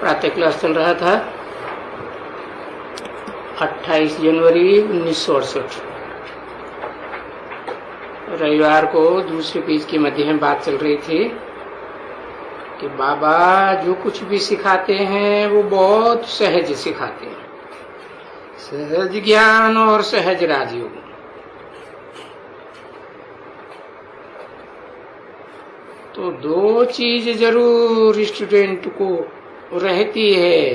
प्रातः क्लास चल रहा था 28 जनवरी 1968। रविवार को दूसरे पेज के मध्य में बात चल रही थी कि बाबा जो कुछ भी सिखाते हैं वो बहुत सहज सिखाते हैं, सहज ज्ञान और सहज राजयोग। तो दो चीज जरूर स्टूडेंट को रहती है,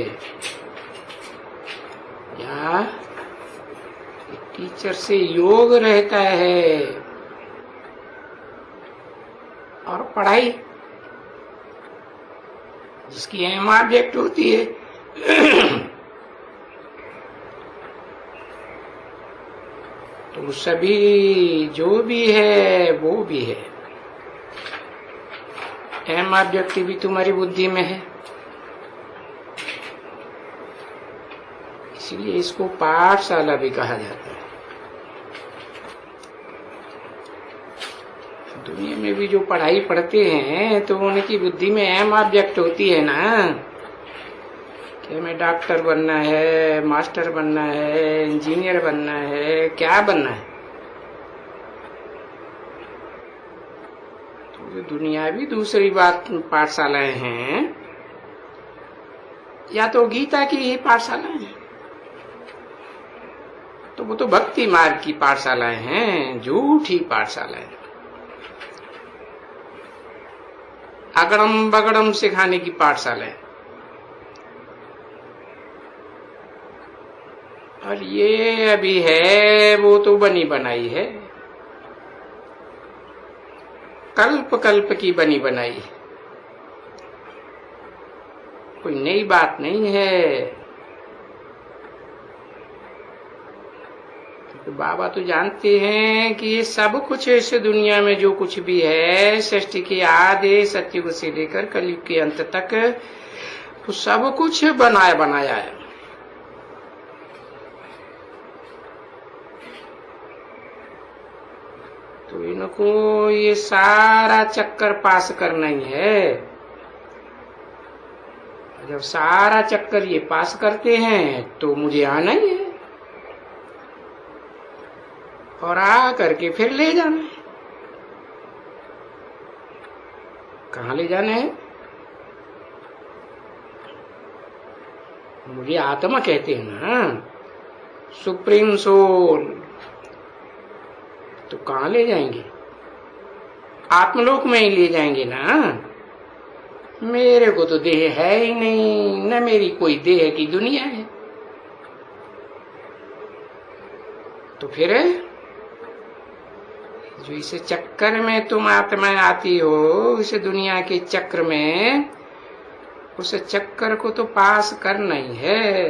या टीचर से योग रहता है और पढ़ाई जिसकी अहम ऑब्जेक्ट होती है। तो सभी जो भी है वो भी है, अहम ऑब्जेक्ट भी तुम्हारी बुद्धि में है, इसलिए इसको पाठशाला भी कहा जाता है। दुनिया में भी जो पढ़ाई पढ़ते हैं तो उनकी बुद्धि में अहम ऑब्जेक्ट होती है ना, कि हमें डॉक्टर बनना है, मास्टर बनना है, इंजीनियर बनना है, क्या बनना है। तो जो दुनिया भी दूसरी बात पाठशालाएं हैं, या तो गीता की ही पाठशालाएं हैं, तो वो तो भक्ति मार्ग की पाठशालाएं हैं, झूठी पाठशालाएं, अगड़म बगड़म सिखाने की पाठशालाएं। और ये अभी है वो तो बनी बनाई है, कल्प कल्प की बनी बनाई है, कोई नई बात नहीं है। तो बाबा तो जानते हैं कि ये सब कुछ इस दुनिया में जो कुछ भी है, सृष्टि के आदि सतयुग से लेकर कलयुग के अंत तक, तो सब कुछ बनाया है। तो इनको ये सारा चक्कर पास करना ही है। जब सारा चक्कर ये पास करते हैं तो मुझे आना ही है, और आ करके फिर ले जाना है। कहाँ ले जाना है? मुझे आत्मा कहते हैं ना, सुप्रीम सोल। तो कहाँ ले जाएंगे? आत्मलोक में ही ले जाएंगे ना। मेरे को तो देह है ही नहीं, न मेरी कोई देह की दुनिया है। तो फिर जो इस चक्कर में तुम आत्मा आती हो, इस दुनिया के चक्र में, उस चक्कर को तो पास करना ही है।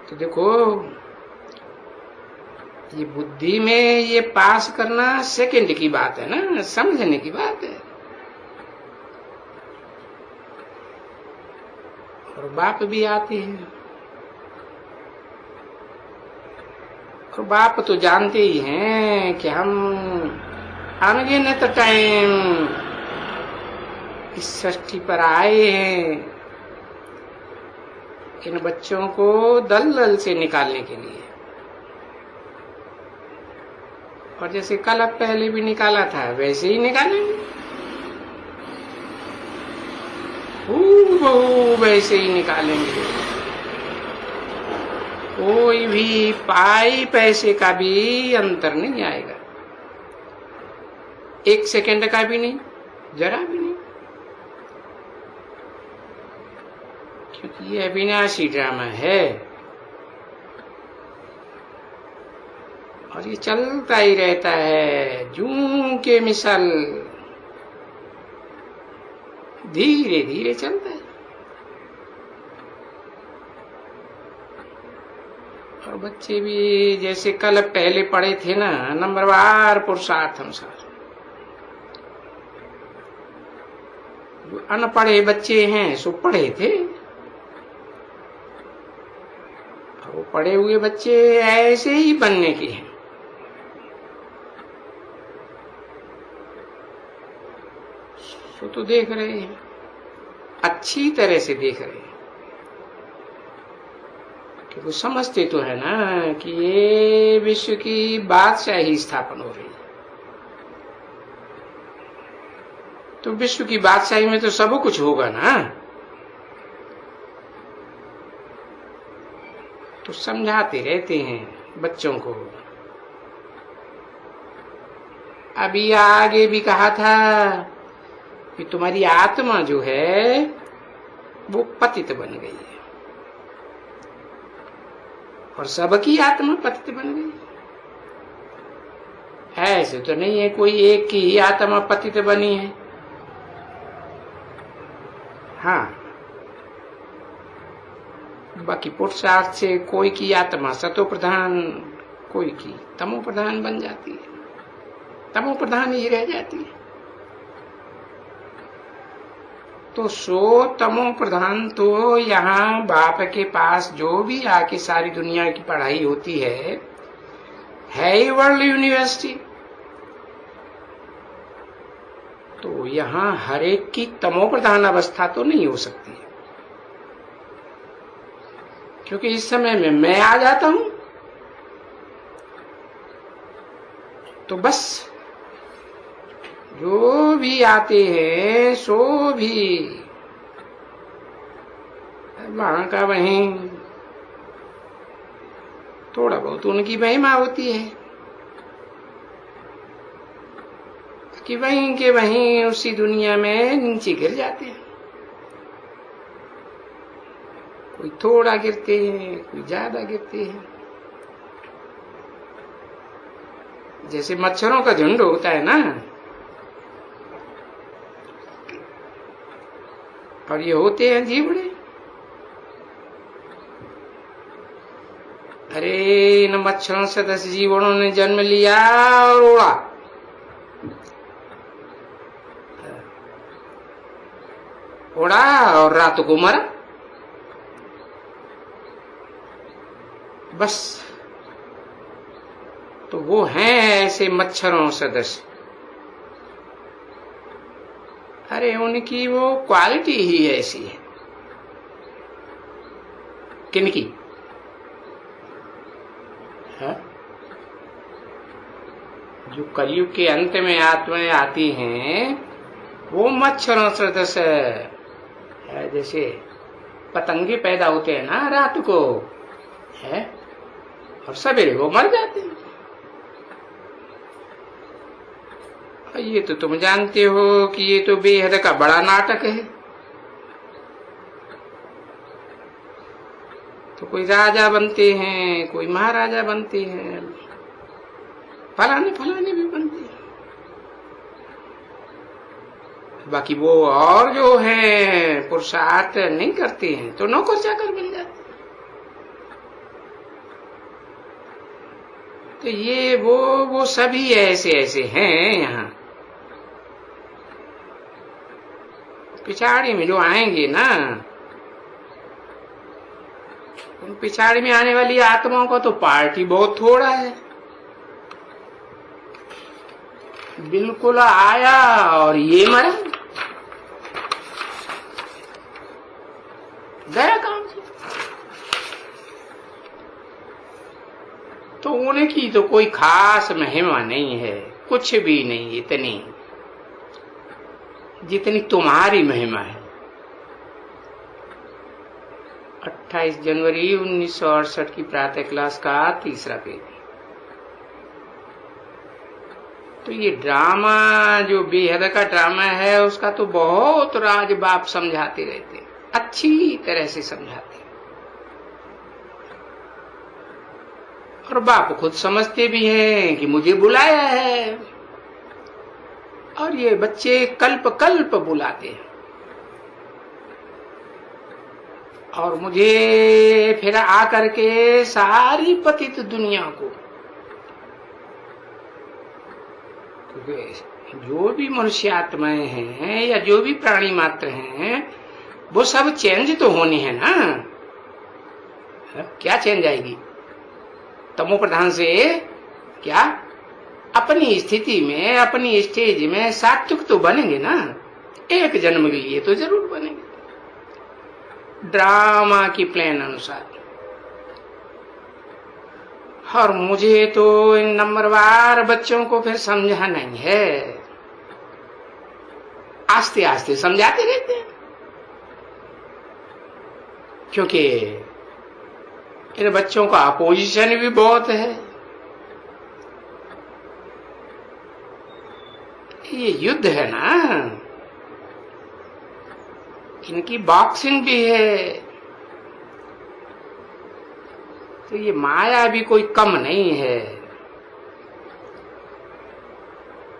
तो देखो, ये बुद्धि में ये पास करना सेकंड की बात है ना, समझने की बात है। और बाप भी आते हैं, और बाप तो जानते ही हैं कि हम अनगिनत टाइम इस सृष्टि पर आए हैं इन बच्चों को दलदल से निकालने के लिए। और जैसे कल पहले भी निकाला था वैसे ही निकालेंगे, वैसे ही निकालेंगे। कोई भी पाई पैसे का भी अंतर नहीं आएगा, एक सेकंड का भी नहीं, जरा भी नहीं, क्योंकि ये अविनाशी ड्रामा है और ये चलता ही रहता है जूं के मिसल, धीरे धीरे चलता है। और बच्चे भी जैसे कल पहले पढ़े थे ना, नंबरवार पुरुषार्थ अनुसार। जो अनपढ़े बच्चे हैं सो पढ़े थे, और वो पढ़े हुए बच्चे ऐसे ही बनने के हैं। तो देख रहे हैं अच्छी तरह से देख रहे हैं, कि वो समझते तो है ना कि ये विश्व की बादशाही स्थापन हो रही है। तो विश्व की बादशाही में तो सब कुछ होगा ना। तो समझाते रहते हैं बच्चों को। अभी आगे भी कहा था कि तुम्हारी आत्मा जो है वो पतित बन गई है, और सबकी आत्मा पतित बन गई। ऐसे तो नहीं है कोई एक की ही आत्मा पतित बनी है। हाँ, बाकी पुरुषार्थ से कोई की आत्मा सतो प्रधान, कोई की तमो प्रधान बन जाती है, तमो प्रधान ही रह जाती है। तो सो तमो प्रधान तो यहाँ बाप के पास जो भी आके सारी दुनिया की पढ़ाई होती है ही वर्ल्ड यूनिवर्सिटी। तो यहाँ हर एक की तमो प्रधान अवस्था तो नहीं हो सकती है, क्योंकि इस समय में मैं आ जाता हूं तो बस जो भी आते हैं सो भी वहां का वहीं थोड़ा बहुत उनकी महिमा होती है कि वहीं के वहीं उसी दुनिया में नीचे गिर जाते हैं। कोई थोड़ा गिरते हैं, कोई ज्यादा गिरते हैं। जैसे मच्छरों का झुंड होता है ना, और ये होते हैं जीवड़े। अरे इन मच्छरों से 10 जीवड़ों ने जन्म लिया और उड़ा। उड़ा और रात को मरा। बस तो वो हैं ऐसे मच्छरों सदस्य। अरे उनकी वो क्वालिटी ही ऐसी है। किनकी? है? जो कलयुग के अंत में आत्माएं आती हैं वो मच्छरों सदस्य है। जैसे पतंगे पैदा होते हैं ना रात को, है, और सवेरे वो मर जाते हैं। ये तो तुम जानते हो कि ये तो बेहद का बड़ा नाटक है। तो कोई राजा बनते हैं, कोई महाराजा बनते हैं, फलाने फलाने भी बनते हैं। बाकी वो और जो है पुरुषार्थ नहीं करते हैं तो नौकर चाकर बन जाते हैं। तो ये वो सभी ऐसे ऐसे हैं। यहाँ पिछाड़ी में जो आएंगे ना, उन पिछाड़ी में आने वाली आत्माओं का तो पार्टी बहुत थोड़ा है। बिल्कुल आया और ये मरा, गया काम से। तो उनकी तो कोई खास महिमा नहीं है, कुछ भी नहीं, इतनी जितनी तुम्हारी महिमा है। 28 जनवरी 1968 की प्रातः क्लास का 3रा पेज। तो ये ड्रामा जो बेहद का ड्रामा है उसका तो बहुत राज बाप समझाते रहते हैं, अच्छी तरह से समझाते हैं। और बाप खुद समझते भी हैं कि मुझे बुलाया है, और ये बच्चे कल्प कल्प बुलाते हैं। और मुझे फिर आकर के सारी पतित दुनिया को, जो भी मनुष्य आत्माएं हैं या जो भी प्राणी मात्र हैं वो सब चेंज तो होनी है ना। क्या चेंज आएगी? तमो प्रधान से क्या अपनी स्थिति में, अपनी स्टेज में सात्विक तो बनेंगे ना। एक जन्म के लिए तो जरूर बनेंगे। ड्रामा की प्लान अनुसार। और मुझे तो इन नंबरवार बच्चों को फिर समझा नहीं है, आस्ते आस्ते समझाते रहते हैं, क्योंकि इन बच्चों का अपोजिशन भी बहुत है। ये युद्ध है ना, इनकी बॉक्सिंग भी है, तो ये माया भी कोई कम नहीं है,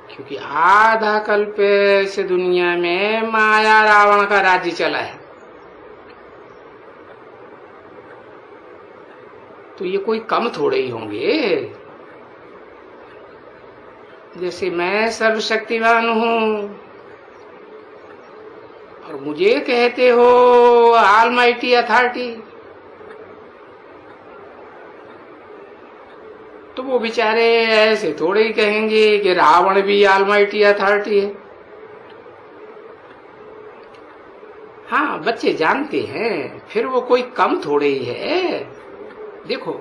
क्योंकि आधा कल्प से दुनिया में माया रावण का राज्य चला है। तो ये कोई कम थोड़े ही होंगे। जैसे मैं सर्वशक्तिवान हूं और मुझे कहते हो ऑलमाइटी अथॉरिटी, तो वो बेचारे ऐसे थोड़े ही कहेंगे कि रावण भी ऑलमाइटी अथॉरिटी है। हाँ, बच्चे जानते हैं, फिर वो कोई कम थोड़े ही है। देखो,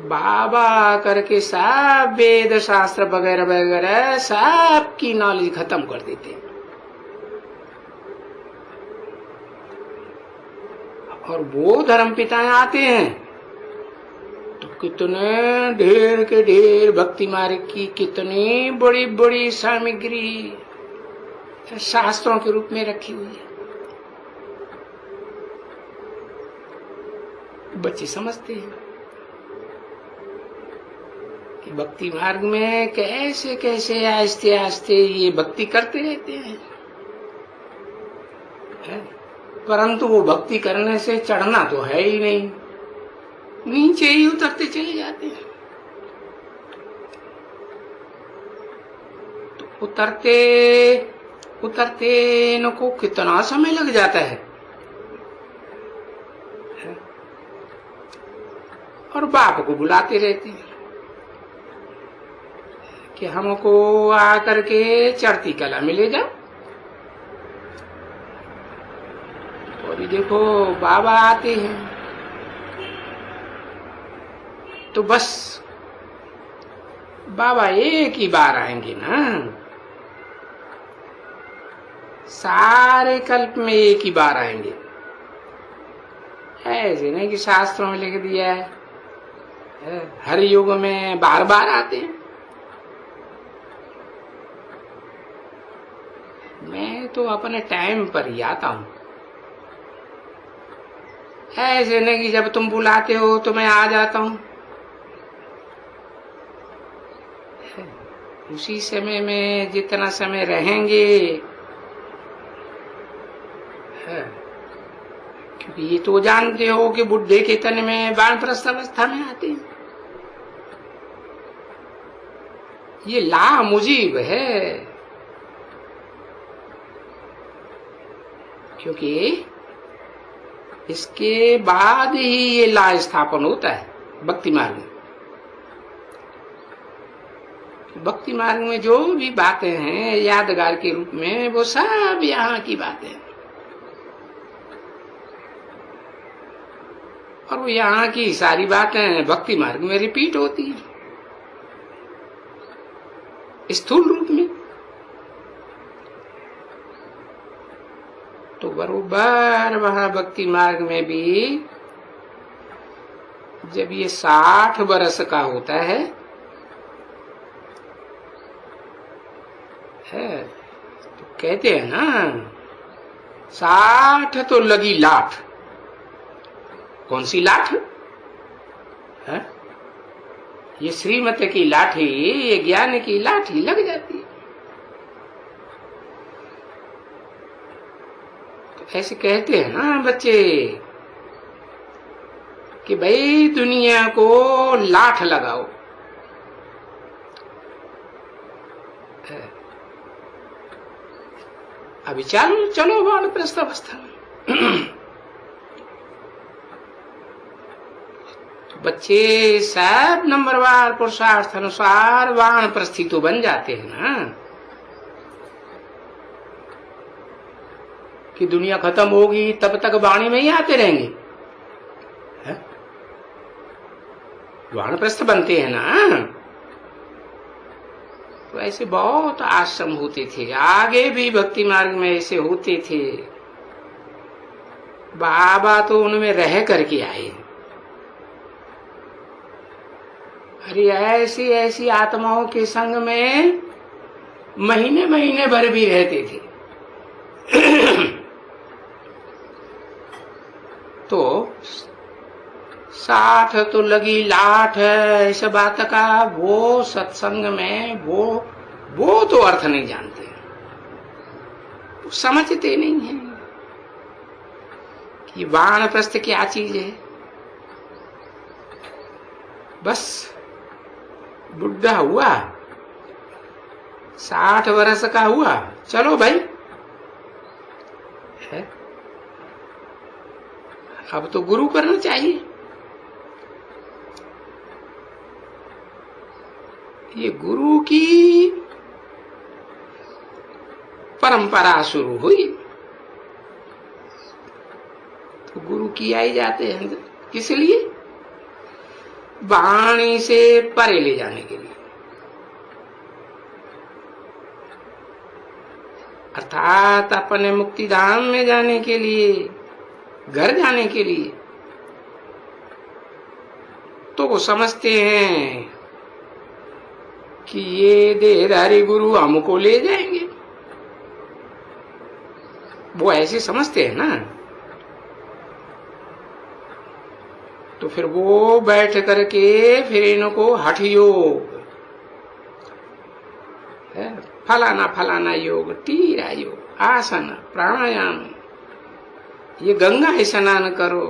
बाबा करके सब वेद शास्त्र वगैरह वगैरह सब की नॉलेज खत्म कर देते हैं, और वो धर्म पिताएं आते हैं तो कितने ढेर के ढेर भक्ति मार्ग की कितनी बड़ी बड़ी सामग्री शास्त्रों के रूप में रखी हुई है। बच्चे समझते हैं कि भक्ति मार्ग में कैसे कैसे आस्ते आस्ते ये भक्ति करते रहते हैं, परंतु वो भक्ति करने से चढ़ना तो है ही नहीं, नीचे ही उतरते चले जाते हैं। तो उतरते उतरते इनको कितना समय लग जाता है, और बाप को बुलाते रहते हैं कि हमको आकर के चढ़ती कला में ले जाओ। और ये देखो बाबा आते हैं तो बस बाबा एक ही बार आएंगे ना, सारे कल्प में एक ही बार आएंगे। ऐसे नहीं कि शास्त्रों में लिख दिया है हर युग में बार बार आते हैं। मैं तो अपने टाइम पर ही आता हूं, ऐसे नहीं कि जब तुम बुलाते हो तो मैं आ जाता हूं। उसी समय में जितना समय रहेंगे, क्योंकि ये तो जानते हो कि बुढ़े के तन में वानप्रस्थ अवस्था में आते हैं। ये ला मुजीब है, क्योंकि इसके बाद ही ये ला स्थापन होता है भक्ति मार्ग में। भक्ति मार्ग में जो भी बातें हैं यादगार के रूप में, वो सब यहाँ की बातें हैं, और वो यहाँ की सारी बातें भक्ति मार्ग में रिपीट होती हैं स्थूल रूप में। तो बरोबर वहां भक्ति मार्ग में भी जब ये 60 वर्ष का होता है तो कहते हैं ना 60 तो लगी लाठ। कौन सी लाठ है? ये श्रीमती की लाठी, ये ज्ञान की लाठी लग जाती है। तो ऐसे कहते हैं ना बच्चे कि भाई दुनिया को लाठ लगाओ। अभी चलो चलो वानप्रस्थ अवस्था में। बच्चे सब नंबरवार पुरुषार्थ अनुसार वानप्रस्थी तो बन जाते हैं ना। कि दुनिया खत्म होगी तब तक वाणी में ही आते रहेंगे? वानप्रस्थ बनते हैं ना। तो ऐसे बहुत आश्रम होते थे, आगे भी भक्ति मार्ग में ऐसे होते थे। बाबा तो उनमें रह करके आए। अरे ऐसी ऐसी आत्माओं के संग में महीने महीने भर भी रहते थे। तो साथ तो लगी लाठ ऐसा बात का, वो सत्संग में वो तो अर्थ नहीं जानते, समझते नहीं है कि वानप्रस्थ क्या चीज है। बस बुढ़ा हुआ, 60 वर्ष का हुआ, चलो भाई है? अब तो गुरु करना चाहिए। ये गुरु की परंपरा शुरू हुई तो गुरु किया ही जाते हैं। किस लिए? वाणी से परे ले जाने के लिए, अर्थात अपने मुक्ति धाम में जाने के लिए, घर जाने के लिए। तो वो समझते हैं कि ये देहधारी गुरु हमको ले जाएंगे, वो ऐसे समझते हैं ना। तो फिर वो बैठ करके फिर इनको हठ योग, फलाना फलाना योग, टीरा योग, आसन, प्राणायाम, ये गंगा स्नान करो,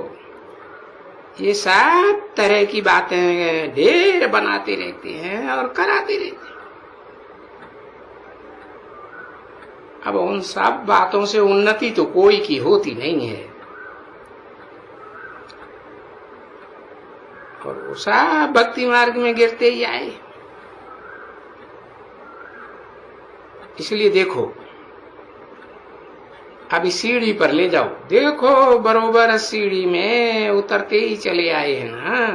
ये सब तरह की बातें ढेर बनाते रहते हैं और कराते रहते हैं। अब उन सब बातों से उन्नति तो कोई की होती नहीं है, और वो सब भक्ति मार्ग में गिरते ही आए। इसलिए देखो, अभी सीढ़ी पर ले जाओ, देखो बरोबर सीढ़ी में उतरते ही चले आए हैं ना।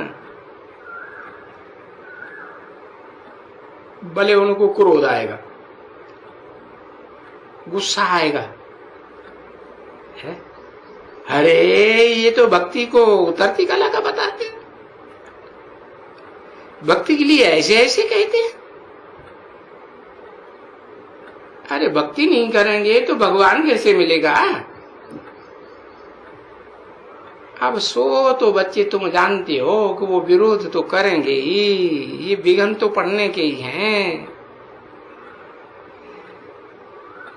भले उनको क्रोध आएगा, गुस्सा आएगा, है? अरे ये तो भक्ति को उतरती कला का बताते हैं, भक्ति के लिए ऐसे ऐसे कहते हैं। अरे भक्ति नहीं करेंगे तो भगवान कैसे मिलेगा? अब सो तो बच्चे तुम जानते हो कि वो विरोध तो करेंगे ही, ये विघ्न तो पड़ने के ही हैं।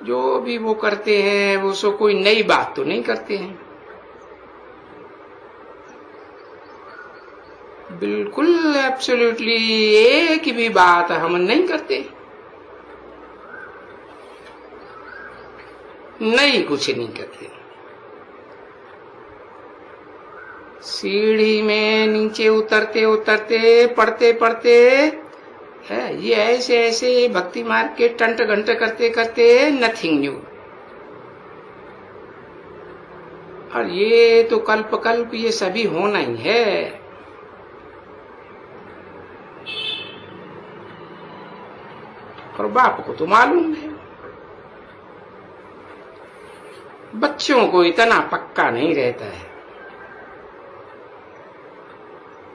जो भी वो करते हैं वो सो कोई नई बात तो नहीं करते हैं, बिल्कुल एब्सोल्युटली एक भी बात हम नहीं करते, नहीं कुछ नहीं करते। सीढ़ी में नीचे उतरते उतरते, पढ़ते पढ़ते है, ये ऐसे ऐसे भक्ति मार्ग के टंट घंट करते करते नथिंग न्यू। और ये तो कल्प कल्प ये सभी होना ही है। और बाप को तो मालूम है, बच्चों को इतना पक्का नहीं रहता है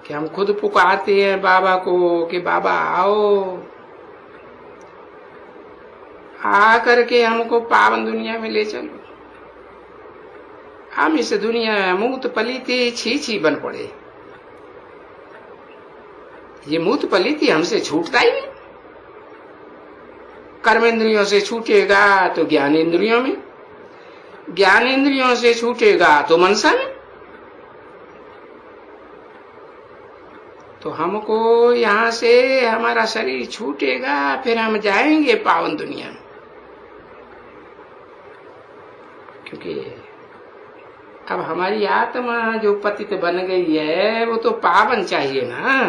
कि हम खुद पुकारते हैं बाबा को कि बाबा आओ, आ करके हमको पावन दुनिया में ले चलो। हम इस दुनिया में मूत पलीती छी बन पड़े। ये मूत पलीती हमसे छूटता ही नहीं। कर्मेंद्रियों से छूटेगा तो ज्ञानेंद्रियों में, ज्ञानेंद्रियों से छूटेगा तो मनसा में। तो हमको यहाँ से हमारा शरीर छूटेगा, फिर हम जाएंगे पावन दुनिया में। क्योंकि अब हमारी आत्मा जो पतित बन गई है वो तो पावन चाहिए ना।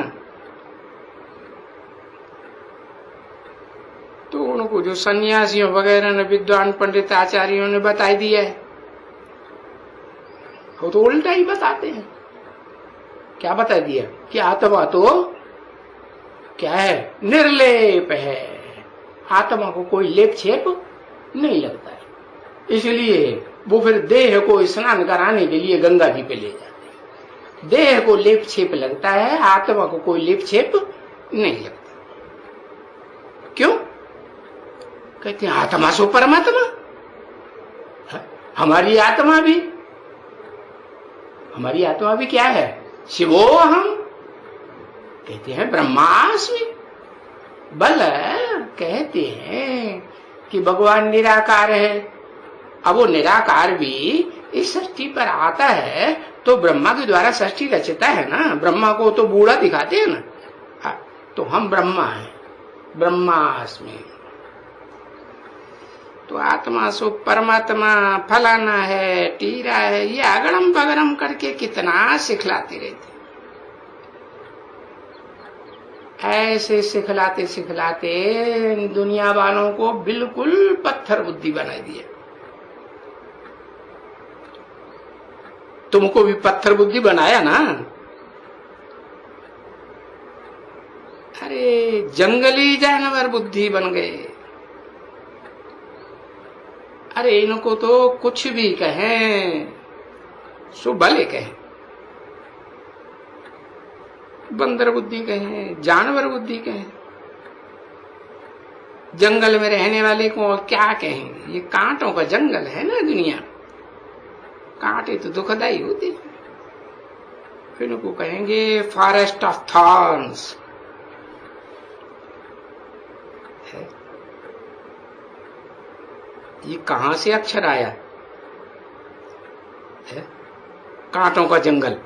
तो उनको जो सन्यासियों वगैरह ने, विद्वान पंडित आचार्यों ने बताई दिया है वो तो उल्टा ही बताते हैं। क्या बता दिया कि आत्मा तो क्या है, निर्लेप है, आत्मा को कोई लेप छेप नहीं लगता है, इसलिए वो फिर देह को स्नान कराने के लिए गंगा जी पे ले जाते हैं। देह को लेप छेप लगता है, आत्मा को कोई लेप छेप नहीं लगता। क्यों? कहते हैं आत्मा सो परमात्मा, हमारी आत्मा भी क्या है, शिवो हम, कहते हैं ब्रह्मास्मि। बल कहते हैं कि भगवान निराकार है। अब वो निराकार भी इस सृष्टि पर आता है तो ब्रह्मा के द्वारा सृष्टि रचता है ना, ब्रह्मा को तो बूढ़ा दिखाते हैं ना। तो हम ब्रह्मा हैं, ब्रह्मास्मि। तो आत्मा सो परमात्मा, फलाना है, टीरा है, ये अगड़म पगड़म करके कितना सिखलाते रहते। ऐसे सिखलाते सिखलाते दुनिया वालों को बिल्कुल पत्थर बुद्धि बना दिया। तुमको भी पत्थर बुद्धि बनाया ना। अरे जंगली जानवर बुद्धि बन गए। अरे इनको तो कुछ भी कहें सो भले कहें, बंदर बुद्धि कहें, जानवर बुद्धि कहें, जंगल में रहने वाले को क्या कहेंगे। ये कांटों का जंगल है ना दुनिया, कांटे तो दुखदाई होते, फिर उनको कहेंगे फॉरेस्ट ऑफ थॉर्न्स। ये कहां से अक्षर आया है? कांटों का जंगल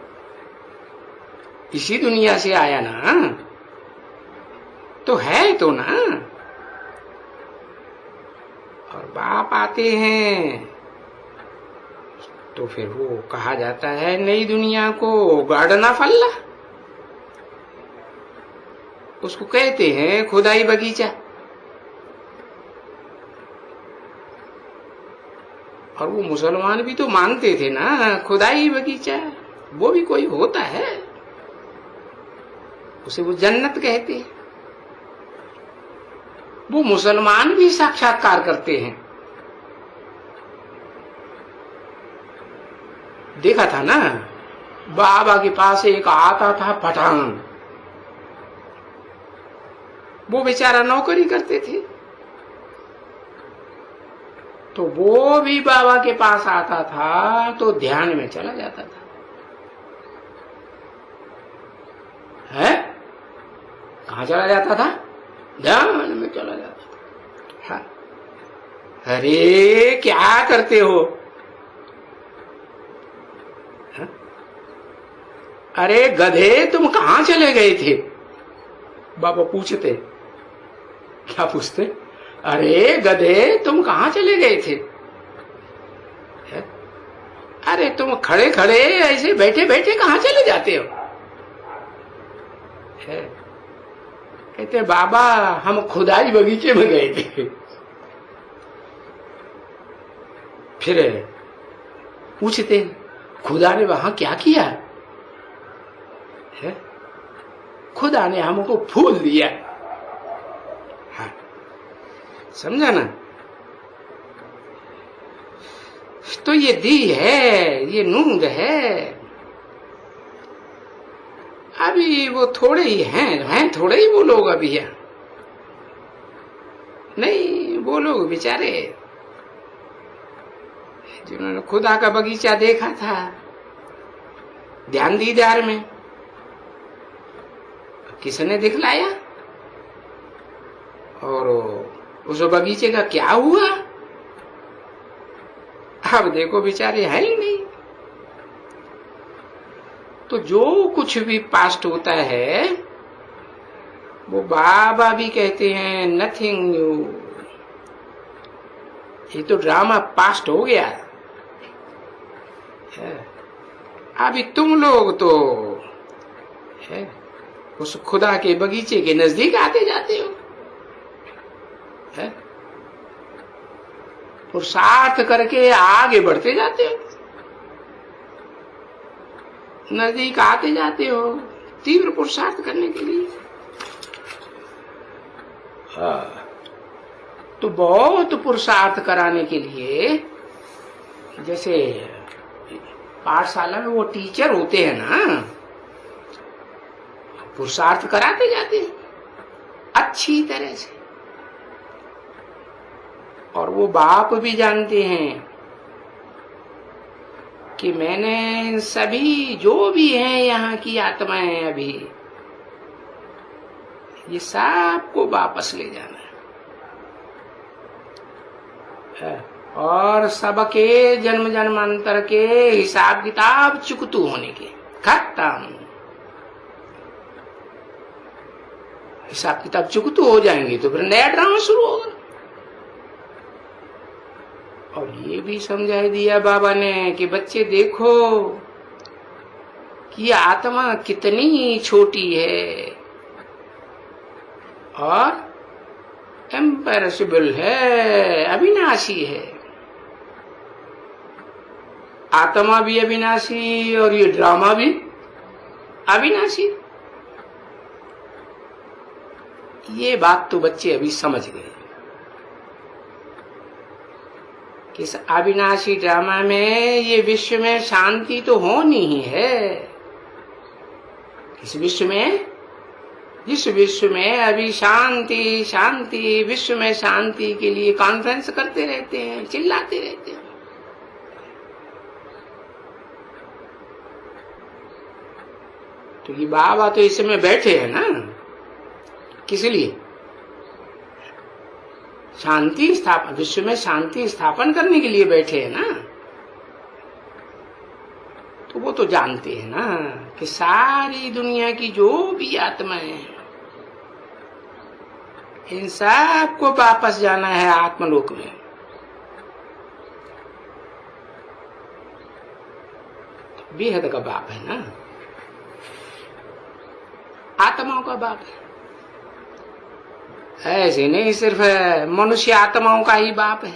इसी दुनिया से आया ना, तो है तो ना। और बाप आते हैं तो फिर वो कहा जाता है नई दुनिया को गार्डन ऑफ अल्लाह, उसको कहते हैं खुदाई बगीचा। और वो मुसलमान भी तो मानते थे ना खुदाई बगीचा, वो भी कोई होता है, उसे वो जन्नत कहते हैं। वो मुसलमान भी साक्षात्कार करते हैं। देखा था ना, बाबा के पास एक आता था पठान, वो बेचारा नौकरी करते थे, तो वो भी बाबा के पास आता था तो ध्यान में चला जाता था। है कहां चला जाता था? ध्यान में चला जाता था। हाँ। अरे क्या करते हो? हाँ? अरे गधे तुम कहां चले गए थे? बाबा पूछते। क्या पूछते? अरे गधे तुम कहां चले गए थे? है? अरे तुम खड़े खड़े ऐसे बैठे बैठे कहां चले जाते हो? है? कहते बाबा हम खुदाई बगीचे में गए थे। फिर पूछते खुदा ने वहां क्या किया? है? खुदा ने हमको फूल दिया। हाँ, समझा ना? तो ये दी है, ये नूंद है। अभी वो थोड़े ही हैं थोड़े ही वो लोग अभी हैं। नहीं, वो लोग बेचारे जिन्होंने खुदा का बगीचा देखा था ध्यान दीदार में, किसने दिखलाया? और उस बगीचे का क्या हुआ? अब देखो बेचारे हैं ही नहीं। तो जो कुछ भी पास्ट होता है वो बाबा भी कहते हैं नथिंग न्यू, ये तो ड्रामा पास्ट हो गया है। अभी तुम लोग तो है उस खुदा के बगीचे के नजदीक आते जाते हो है, और साथ करके आगे बढ़ते जाते हो। नजदीक आते जाते हो तीव्र पुरुषार्थ करने के लिए। तो बहुत पुरुषार्थ कराने के लिए, जैसे पाठशाला में वो टीचर होते हैं ना, पुरुषार्थ कराते जाते हैं अच्छी तरह से। और वो बाप भी जानते हैं कि मैंने सभी जो भी हैं यहाँ की आत्माएं अभी, ये सबको वापस ले जाना है और सबके जन्म जन्मांतर के हिसाब किताब चुकतू होने के, खत्म। हिसाब किताब चुकतू हो जाएंगे तो फिर नया ड्रामा शुरू होगा। और ये भी समझा दिया बाबा ने कि बच्चे देखो कि आत्मा कितनी छोटी है और इम्पेरिशेबल है, अविनाशी है। आत्मा भी अविनाशी और ये ड्रामा भी अविनाशी। ये बात तो बच्चे अभी समझ गए कि इस अविनाशी ड्रामा में ये विश्व में शांति तो होनी ही है। इस विश्व में, जिस विश्व में अभी शांति शांति, विश्व में शांति के लिए कॉन्फ्रेंस करते रहते हैं, चिल्लाते रहते हैं। तो ये बाबा तो इस समय बैठे हैं ना, किस लिए? शांति स्थापन, विश्व में शांति स्थापन करने के लिए बैठे हैं ना। तो वो तो जानते हैं ना कि सारी दुनिया की जो भी आत्माएं हैं, इन सब को वापस जाना है आत्मलोक में। बेहद का बाप है ना, आत्माओं का बाप है। ऐसे नहीं सिर्फ मनुष्य आत्माओं का ही बाप है,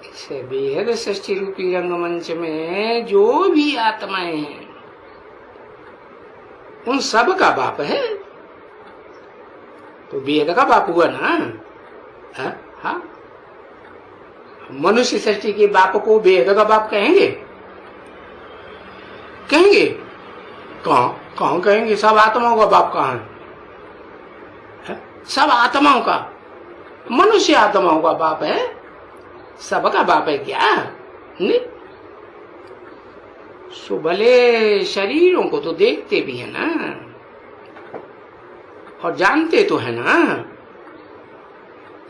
इसे बेहद सृष्टि रूपी रंगमंच में जो भी आत्माएं हैं उन सब का बाप है। तो बेहद का बाप हुआ ना। हाँ, मनुष्य सृष्टि के बाप को बेहद का बाप कहेंगे? कहेंगे? कहाँ कहेंगे? सब आत्माओं का बाप कहाँ है? सब आत्माओं का, मनुष्य आत्माओं का बाप है, सबका बाप है क्या? नहीं। सो भले शरीरों को तो देखते भी है ना और जानते तो है ना,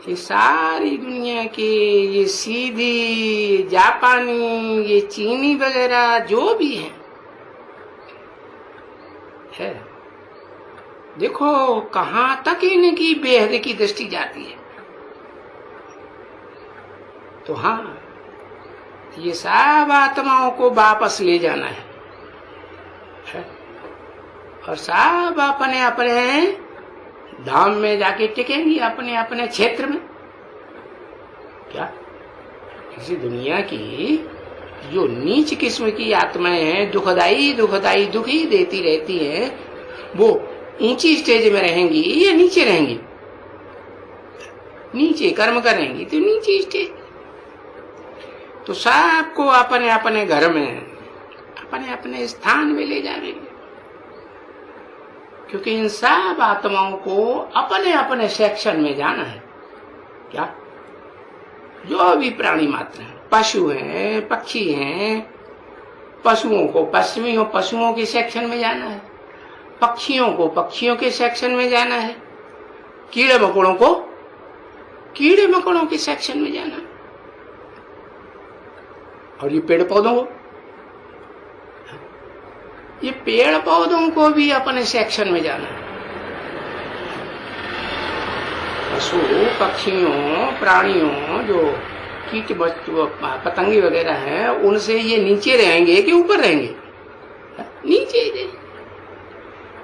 ये सारी दुनिया के, ये सीधी जापानी, ये चीनी वगैरह जो भी है देखो कहां तक इनकी बेहद की दृष्टि जाती है। तो हाँ, ये सब आत्माओं को वापस ले जाना है और सब अपने अपने धाम में जाके टिकेंगी, अपने अपने क्षेत्र में। क्या इसी दुनिया की जो नीच किस्म की आत्माएं हैं, दुखदाई दुखदाई दुखी देती रहती हैं, वो ऊंची स्टेज में रहेंगी या नीचे रहेंगी? नीचे कर्म करेंगी तो नीचे स्टेज। तो सबको अपने अपने घर में, अपने अपने स्थान में ले जाएंगे, क्योंकि इन सब आत्माओं को अपने अपने सेक्शन में जाना है। क्या? जो भी प्राणी मात्र हैं, पशु हैं, पक्षी हैं, पशुओं को पशुओं के सेक्शन में जाना है, पक्षियों को पक्षियों के सेक्शन में जाना है, कीड़े मकोड़ों को कीड़े मकोड़ों के सेक्शन में जाना है, और ये पेड़ पौधों को, ये पेड़ पौधों को भी अपने सेक्शन में जाना है। पशु पक्षियों प्राणियों जो कीट पतंगी वगैरह हैं, उनसे ये नीचे रहेंगे कि ऊपर रहेंगे? नीचे ही रहेंगे।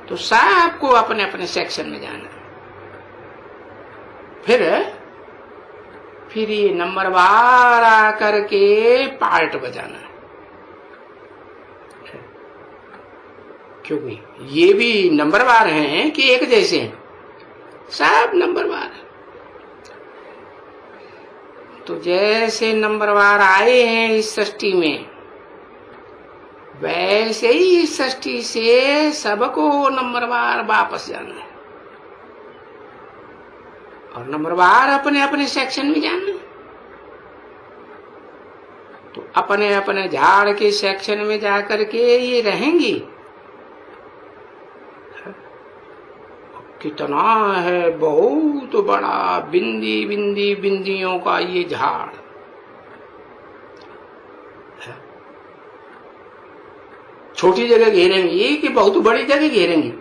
तो सबको अपने अपने सेक्शन में जाना है। फिर ये नंबरवार आकर के पार्ट बजाना है। क्योंकि ये भी नंबरवार हैं कि एक जैसे हैं, सब नंबरवार हैं। तो जैसे नंबरवार आए हैं इस सृष्टि में, वैसे ही इस सृष्टि से सबको नंबरवार वापस जाना है, और नंबरवार अपने अपने सेक्शन में जाना है। तो अपने अपने झाड़ के सेक्शन में जाकर के ये रहेंगी। कितना है, बहुत बड़ा बिंदी बिंदी बिंदियों का ये झाड़ है। छोटी जगह घेरेंगी कि बहुत बड़ी जगह घेरेंगी?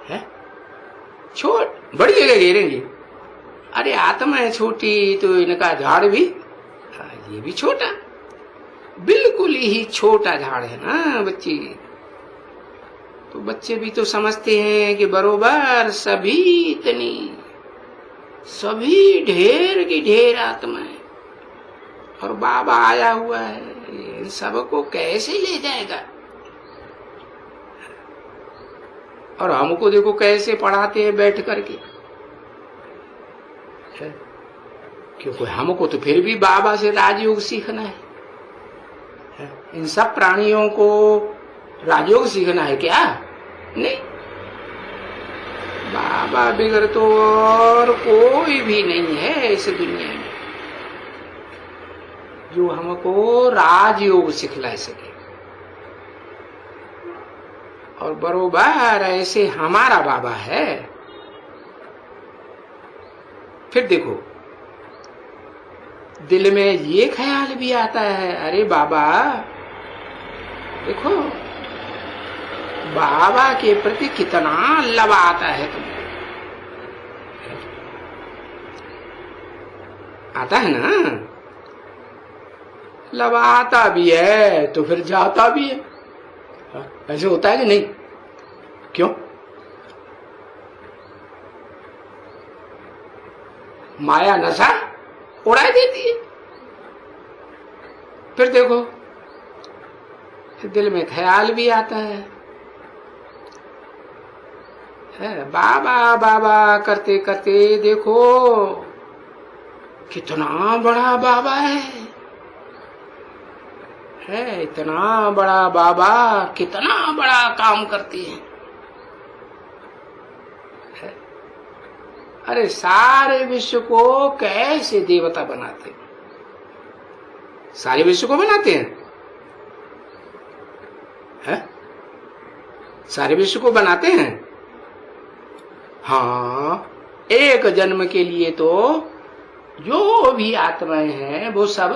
है बड़ी जगह घेरेंगी। अरे आत्मा है छोटी, तो इनका झाड़ भी, ये भी छोटा, बिल्कुल ही छोटा झाड़ है ना बच्चे। तो बच्चे भी तो समझते हैं कि बरोबर सभी इतनी, सभी ढेर की ढेर आत्मा है, और बाबा आया हुआ है, इन सबको कैसे ले जाएगा। और हमको देखो कैसे पढ़ाते हैं बैठ करके, क्योंकि हमको तो फिर भी बाबा से राजयोग सीखना है। इन सब प्राणियों को राजयोग सीखना है क्या? नहीं, बाबा बिगड़ तो और कोई भी नहीं है इस दुनिया में जो हमको राजयोग सिखला सके। और बरोबर ऐसे हमारा बाबा है। फिर देखो, दिल में ये ख्याल भी आता है, अरे बाबा देखो, बाबा के प्रति कितना लव आता है तुमको, आता है ना? लव आता भी है तो फिर जाता भी है। ऐसे होता है कि नहीं? क्यों? माया नशा उड़ा देती है। फिर देखो, दिल में ख्याल भी आता है, बाबा बाबा करते करते देखो कितना बड़ा बाबा है, इतना बड़ा बाबा कितना बड़ा काम करती है। अरे सारे विश्व को कैसे देवता बनाते हैं, सारे विश्व को बनाते हैं, सारे विश्व को बनाते हैं। हाँ, एक जन्म के लिए तो जो भी आत्माएं हैं वो सब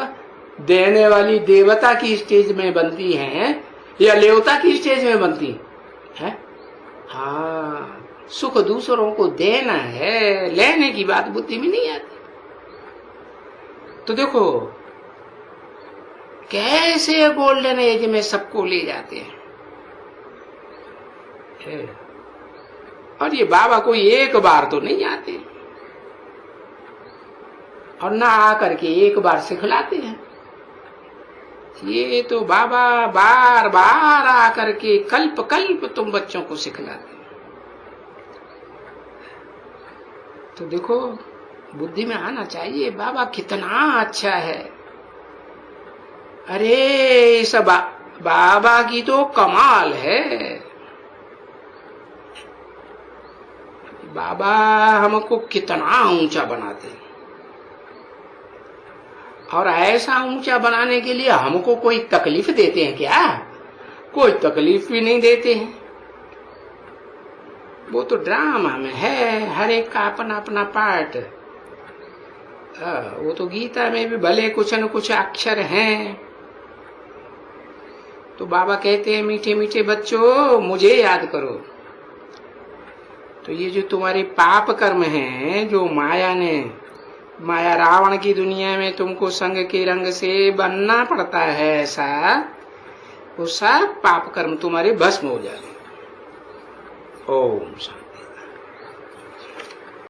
देने वाली देवता की स्टेज में बनती हैं या लेवता की स्टेज में बनती है। हाँ, सुख दूसरों को देना है, लेने की बात बुद्धि में नहीं आती। तो देखो कैसे गोल्डन एज में सबको ले जाते हैं। और ये बाबा कोई एक बार तो नहीं आते, और ना आकर के एक बार सिखलाते हैं। ये तो बाबा बार बार आकर के कल्प कल्प तुम बच्चों को सिखलाते हैं। तो देखो, बुद्धि में आना चाहिए बाबा कितना अच्छा है। अरे इस बाबा की तो कमाल है। बाबा हमको कितना ऊंचा बनाते हैं, और ऐसा ऊंचा बनाने के लिए हमको कोई तकलीफ देते हैं क्या? कोई तकलीफ भी नहीं देते हैं। वो तो ड्रामा में है, हर एक का अपना अपना पार्ट। वो तो गीता में भी भले कुछ न कुछ अक्षर हैं। तो बाबा कहते हैं, मीठे मीठे बच्चों मुझे याद करो। तो ये जो तुम्हारे पाप कर्म हैं, जो माया रावण की दुनिया में तुमको संग के रंग से बनना पड़ता है, ऐसा वो सब पाप कर्म तुम्हारे भस्म हो जाए। ओम शांति।